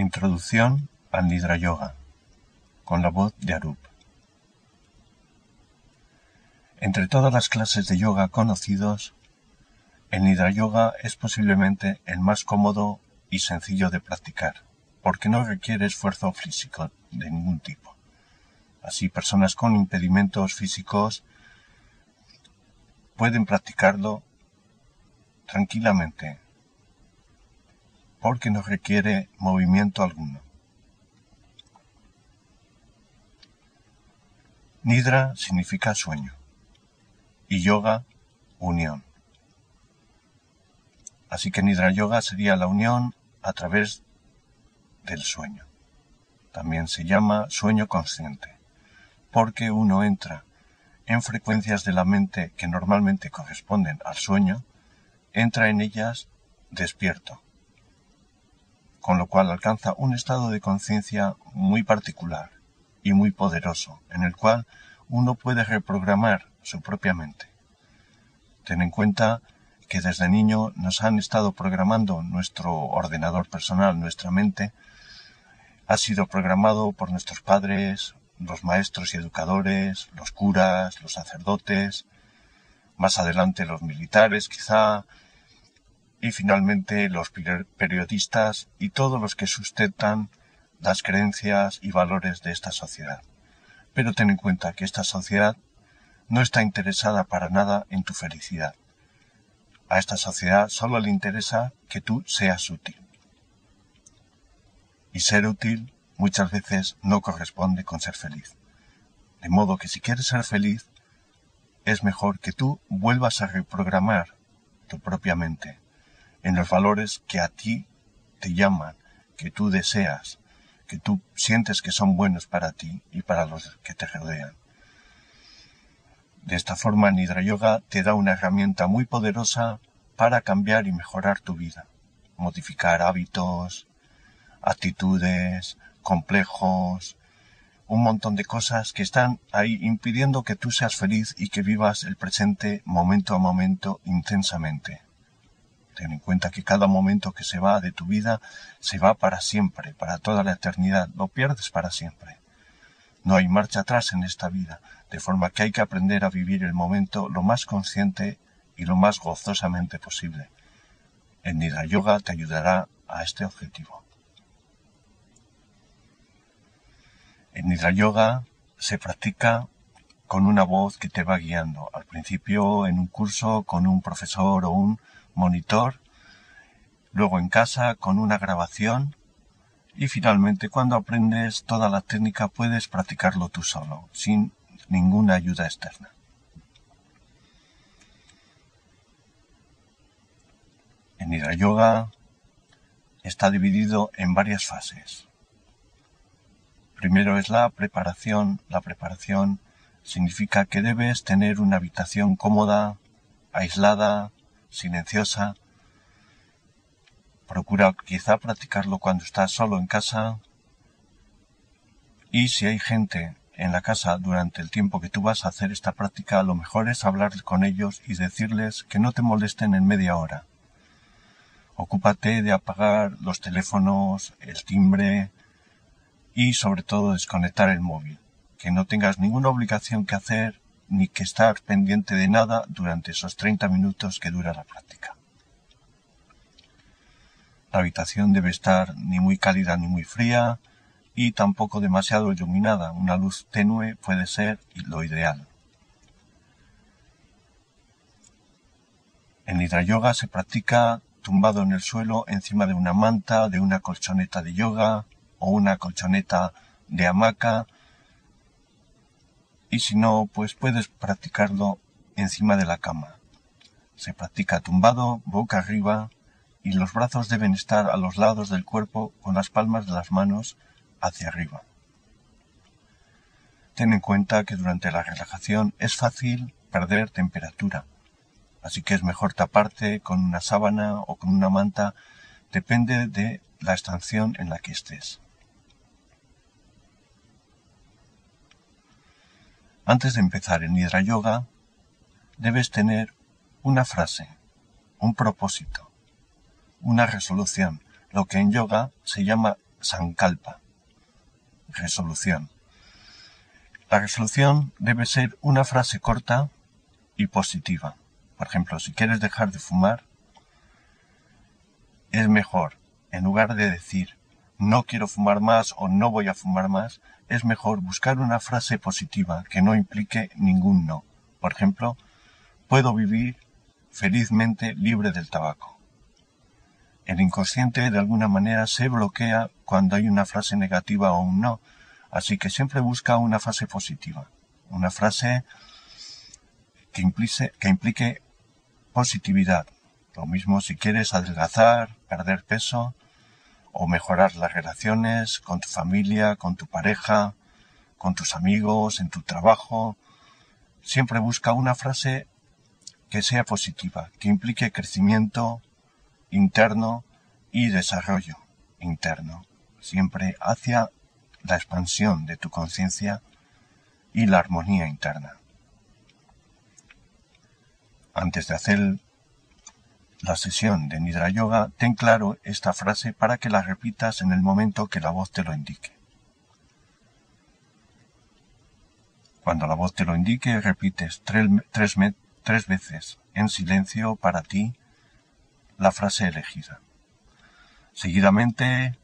Introducción al Nidra Yoga, con la voz de Arup. Entre todas las clases de yoga conocidos, el Nidra Yoga es posiblemente el más cómodo y sencillo de practicar, porque no requiere esfuerzo físico de ningún tipo. Así, personas con impedimentos físicos pueden practicarlo tranquilamente, porque no requiere movimiento alguno. Nidra significa sueño y yoga, unión. Así que Nidra Yoga sería la unión a través del sueño. También se llama sueño consciente, porque uno entra en frecuencias de la mente que normalmente corresponden al sueño, entra en ellas despierto, con lo cual alcanza un estado de conciencia muy particular y muy poderoso, en el cual uno puede reprogramar su propia mente. Ten en cuenta que desde niño nos han estado programando nuestro ordenador personal, nuestra mente ha sido programado por nuestros padres, los maestros y educadores, los curas, los sacerdotes, más adelante los militares quizá, y finalmente los periodistas y todos los que sustentan las creencias y valores de esta sociedad. Pero ten en cuenta que esta sociedad no está interesada para nada en tu felicidad. A esta sociedad solo le interesa que tú seas útil. Y ser útil muchas veces no corresponde con ser feliz. De modo que si quieres ser feliz, es mejor que tú vuelvas a reprogramar tu propia mente en los valores que a ti te llaman, que tú deseas, que tú sientes que son buenos para ti y para los que te rodean. De esta forma, Nidra Yoga te da una herramienta muy poderosa para cambiar y mejorar tu vida, modificar hábitos, actitudes, complejos, un montón de cosas que están ahí impidiendo que tú seas feliz y que vivas el presente momento a momento intensamente. Ten en cuenta que cada momento que se va de tu vida se va para siempre, para toda la eternidad, lo pierdes para siempre. No hay marcha atrás en esta vida, de forma que hay que aprender a vivir el momento lo más consciente y lo más gozosamente posible. El Nidra Yoga te ayudará a este objetivo. El Nidra Yoga se practica con una voz que te va guiando. Al principio en un curso con un profesor o un monitor, luego en casa con una grabación y finalmente cuando aprendes toda la técnica puedes practicarlo tú solo, sin ninguna ayuda externa. El Nidra Yoga está dividido en varias fases. Primero es la preparación. La preparación significa que debes tener una habitación cómoda, aislada, silenciosa. Procura quizá practicarlo cuando estás solo en casa. Y si hay gente en la casa durante el tiempo que tú vas a hacer esta práctica, lo mejor es hablar con ellos y decirles que no te molesten en media hora. Ocúpate de apagar los teléfonos, el timbre y sobre todo desconectar el móvil. Que no tengas ninguna obligación que hacer ni que estar pendiente de nada durante esos 30 minutos que dura la práctica. La habitación debe estar ni muy cálida ni muy fría y tampoco demasiado iluminada. Una luz tenue puede ser lo ideal. El Nidra Yoga se practica tumbado en el suelo encima de una manta, de una colchoneta de yoga o una colchoneta de hamaca. Y si no, pues puedes practicarlo encima de la cama. Se practica tumbado, boca arriba, y los brazos deben estar a los lados del cuerpo con las palmas de las manos hacia arriba. Ten en cuenta que durante la relajación es fácil perder temperatura, así que es mejor taparte con una sábana o con una manta, depende de la estación en la que estés. Antes de empezar el Nidra Yoga, debes tener una frase, un propósito, una resolución, lo que en yoga se llama sankalpa, resolución. La resolución debe ser una frase corta y positiva. Por ejemplo, si quieres dejar de fumar, es mejor, en lugar de decir no quiero fumar más o no voy a fumar más, es mejor buscar una frase positiva que no implique ningún no. Por ejemplo, puedo vivir felizmente libre del tabaco. El inconsciente de alguna manera se bloquea cuando hay una frase negativa o un no, así que siempre busca una frase positiva, una frase que implique positividad. Lo mismo si quieres adelgazar, perder peso o mejorar las relaciones con tu familia, con tu pareja, con tus amigos, en tu trabajo. Siempre busca una frase que sea positiva, que implique crecimiento interno y desarrollo interno, siempre hacia la expansión de tu conciencia y la armonía interna. Antes de hacer la sesión de Nidra Yoga, ten claro esta frase para que la repitas en el momento que la voz te lo indique. Cuando la voz te lo indique, repites tres veces en silencio para ti la frase elegida. Seguidamente,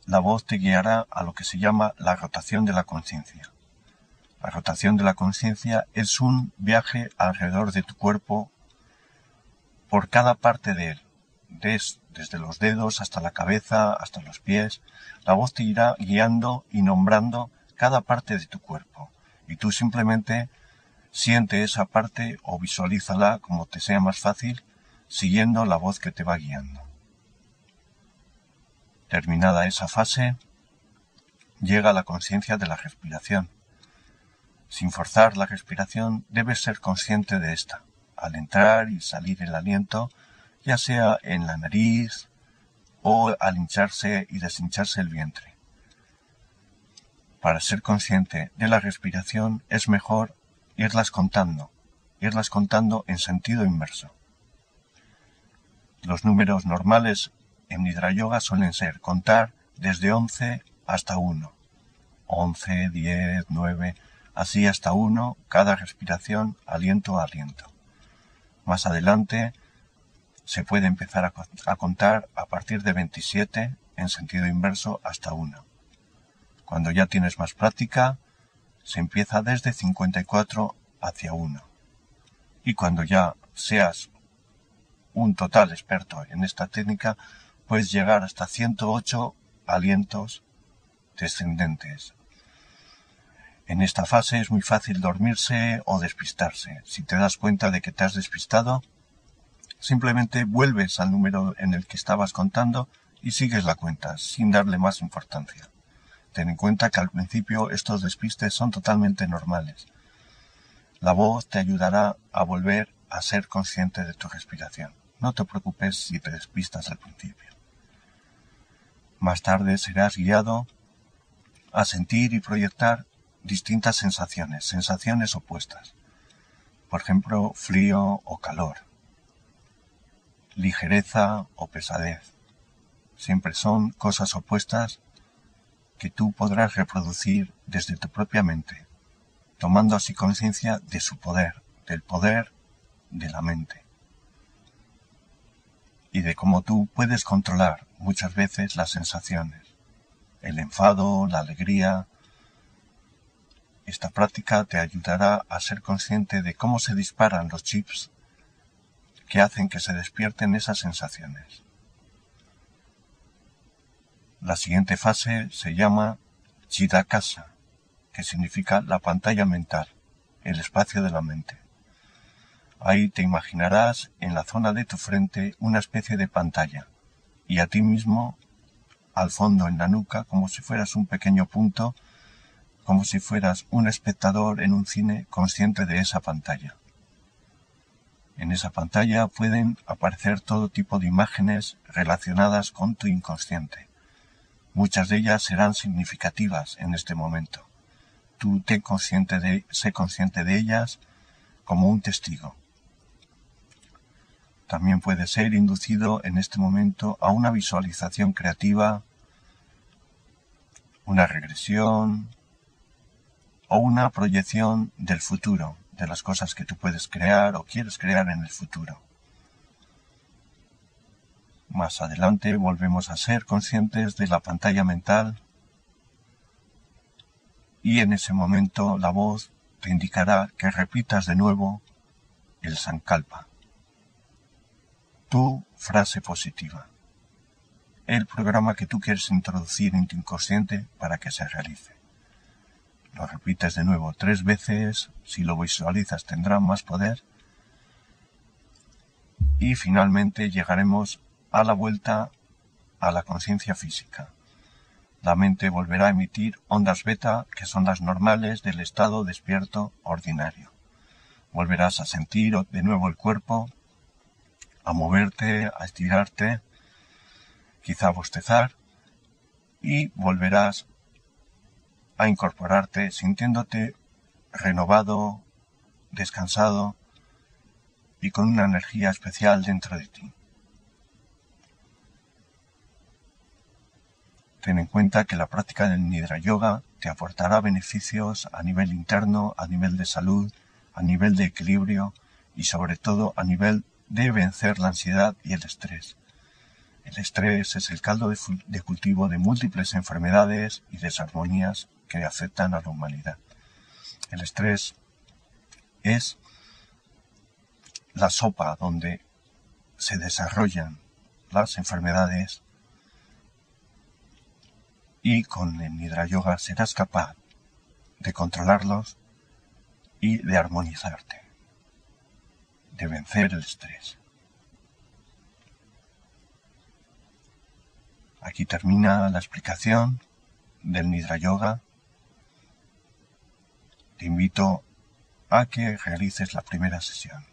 la voz te guiará a lo que se llama la rotación de la conciencia. La rotación de la conciencia es un viaje alrededor de tu cuerpo por cada parte de él, desde los dedos hasta la cabeza, hasta los pies. La voz te irá guiando y nombrando cada parte de tu cuerpo, y tú simplemente siente esa parte o visualízala como te sea más fácil, siguiendo la voz que te va guiando. Terminada esa fase, llega la conciencia de la respiración. Sin forzar la respiración, debes ser consciente de esta, al entrar y salir el aliento, ya sea en la nariz o al hincharse y deshincharse el vientre. Para ser consciente de la respiración es mejor irlas contando en sentido inverso. Los números normales en Nidra Yoga suelen ser contar desde 11 hasta 1. 11, 10, 9, así hasta 1, cada respiración, aliento a aliento. Más adelante se puede empezar a contar a partir de 27 en sentido inverso hasta 1. Cuando ya tienes más práctica, se empieza desde 54 hacia 1. Y cuando ya seas un total experto en esta técnica, puedes llegar hasta 108 alientos descendentes. En esta fase es muy fácil dormirse o despistarse. Si te das cuenta de que te has despistado, simplemente vuelves al número en el que estabas contando y sigues la cuenta, sin darle más importancia. Ten en cuenta que al principio estos despistes son totalmente normales. La voz te ayudará a volver a ser consciente de tu respiración. No te preocupes si te despistas al principio. Más tarde serás guiado a sentir y proyectar distintas sensaciones opuestas. Por ejemplo, frío o calor, ligereza o pesadez. Siempre son cosas opuestas que tú podrás reproducir desde tu propia mente, tomando así conciencia de su poder, del poder de la mente. Y de cómo tú puedes controlar muchas veces las sensaciones, el enfado, la alegría. Esta práctica te ayudará a ser consciente de cómo se disparan los chips que hacen que se despierten esas sensaciones. La siguiente fase se llama Chidakasa, que significa la pantalla mental, el espacio de la mente. Ahí te imaginarás en la zona de tu frente una especie de pantalla, y a ti mismo al fondo en la nuca como si fueras un pequeño punto, como si fueras un espectador en un cine consciente de esa pantalla. En esa pantalla pueden aparecer todo tipo de imágenes relacionadas con tu inconsciente. Muchas de ellas serán significativas en este momento. Tú sé consciente de ellas como un testigo. También puedes ser inducido en este momento a una visualización creativa una regresión o una proyección del futuro, de las cosas que tú puedes crear o quieres crear en el futuro. Más adelante volvemos a ser conscientes de la pantalla mental y en ese momento la voz te indicará que repitas de nuevo el Sankalpa, tu frase positiva, el programa que tú quieres introducir en tu inconsciente para que se realice. Lo repites de nuevo 3 veces, si lo visualizas tendrá más poder y finalmente llegaremos a la vuelta a la conciencia física. La mente volverá a emitir ondas beta, que son las normales del estado despierto ordinario. Volverás a sentir de nuevo el cuerpo, a moverte, a estirarte, quizá a bostezar, y volverás a incorporarte sintiéndote renovado, descansado y con una energía especial dentro de ti. Ten en cuenta que la práctica del Nidra Yoga te aportará beneficios a nivel interno, a nivel de salud, a nivel de equilibrio y sobre todo a nivel de vencer la ansiedad y el estrés. El estrés es el caldo de cultivo de múltiples enfermedades y desarmonías que afectan a la humanidad. El estrés es la sopa donde se desarrollan las enfermedades y con el Nidra Yoga serás capaz de controlarlos y de armonizarte, de vencer el estrés. Aquí termina la explicación del Nidra Yoga. Te invito a que realices la primera sesión.